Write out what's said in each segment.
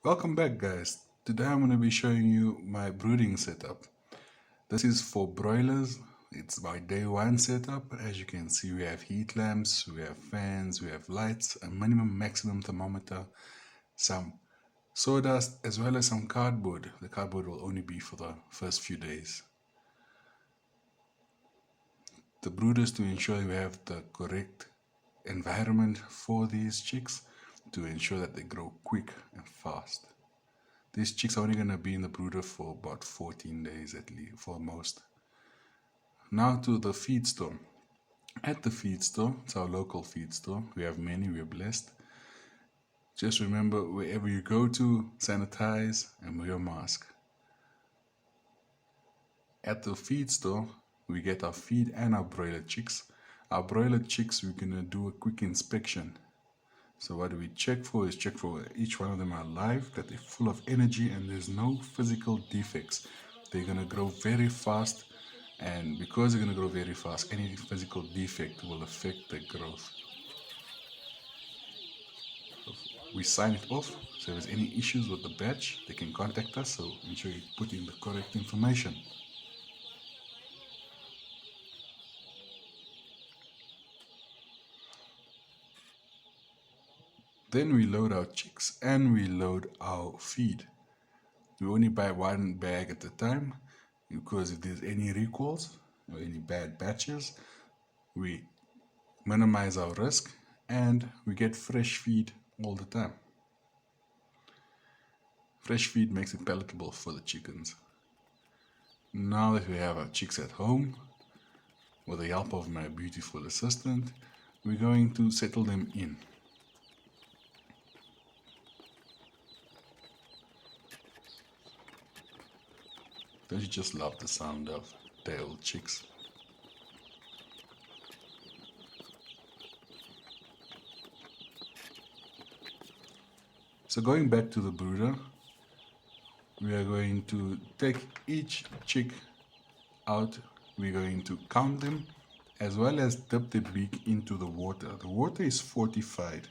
Welcome back, guys. Today I'm going to be showing you my brooding setup. This is for broilers. It's my day one setup. As you can see, we have heat lamps, we have fans, we have lights, a minimum maximum thermometer, some sawdust, as well as some cardboard. The cardboard will only be for the first few days. The brooders, to ensure we have the correct environment for these chicks, to ensure that they grow quick and fast. These chicks are only going to be in the brooder for about 14 days at least, for most. Now to the feed store. At the feed store, it's our local feed store. We have many, we're blessed. Just remember, wherever you go to, sanitize and wear a mask. At the feed store, we get our feed and our broiler chicks. Our broiler chicks, we're going to do a quick inspection. So what we check for is check for each one of them are alive, that they're full of energy and there's no physical defects. They're going to grow very fast, and because they're going to grow very fast, any physical defect will affect their growth. We sign it off, so if there's any issues with the batch, they can contact us, so ensure you put in the correct information. Then we load our chicks and we load our feed. We only buy one bag at a time, because if there's any recalls or any bad batches, we minimize our risk and we get fresh feed all the time. Fresh feed makes it palatable for the chickens. Now that we have our chicks at home, with the help of my beautiful assistant, we're going to settle them in. Don't you just love the sound of day-old chicks? So going back to the brooder, we are going to take each chick out. We're going to count them, as well as dip the beak into the water. The water is fortified.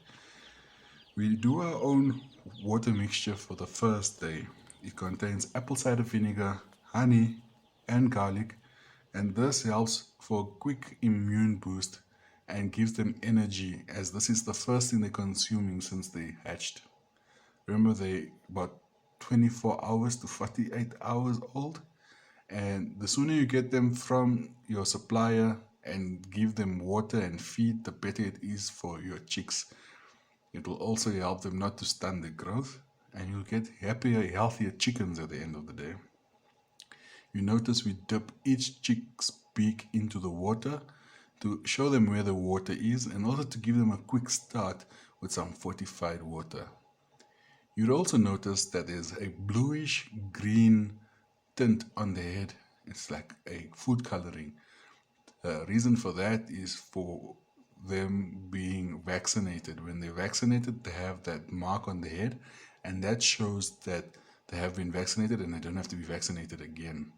We do our own water mixture for the first day. It contains apple cider vinegar, honey, and garlic, and this helps for a quick immune boost and gives them energy, as this is the first thing they're consuming since they hatched. Remember, they're about 24 hours to 48 hours old, and the sooner you get them from your supplier and give them water and feed, the better it is for your chicks. It will also help them not to stunt their growth, and you'll get happier, healthier chickens at the end of the day. You notice we dip each chick's beak into the water to show them where the water is, and also to give them a quick start with some fortified water. You'd also notice that there's a bluish green tint on the head. It's like a food coloring. The reason for that is for them being vaccinated. When they're vaccinated, they have that mark on the head, and that shows that they have been vaccinated and they don't have to be vaccinated again.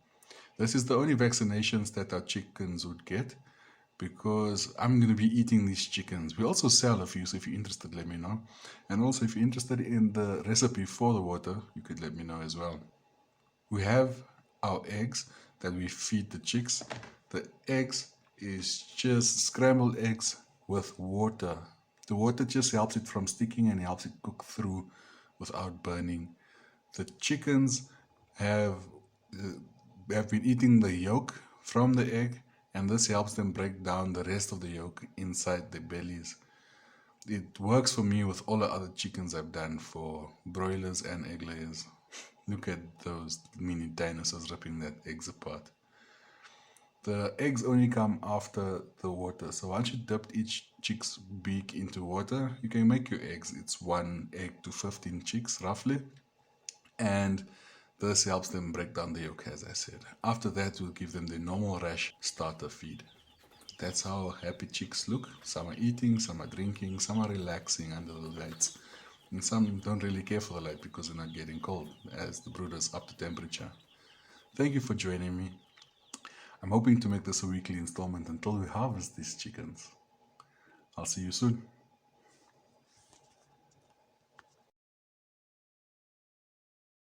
This is the only vaccinations that our chickens would get, because I'm going to be eating these chickens. We also sell a few, so if you're interested, let me know. And also, if you're interested in the recipe for the water, you could let me know as well. We have our eggs that we feed the chicks. The eggs is just scrambled eggs with water. The water just helps it from sticking and helps it cook through without burning. The chickens have been eating the yolk from the egg, and this helps them break down the rest of the yolk inside their bellies. It works for me with all the other chickens I've done for broilers and egg layers. Look at those mini dinosaurs ripping that eggs apart. The eggs only come after the water, so once you dip each chick's beak into water, you can make your eggs. It's 1 egg to 15 chicks roughly, and this helps them break down the yolk, as I said. After that, we'll give them the normal rash starter feed. That's how happy chicks look. Some are eating, some are drinking, some are relaxing under the lights, and some don't really care for the light because they're not getting cold, as the brooder's up to temperature. Thank you for joining me. I'm hoping to make this a weekly installment until we harvest these chickens. I'll see you soon.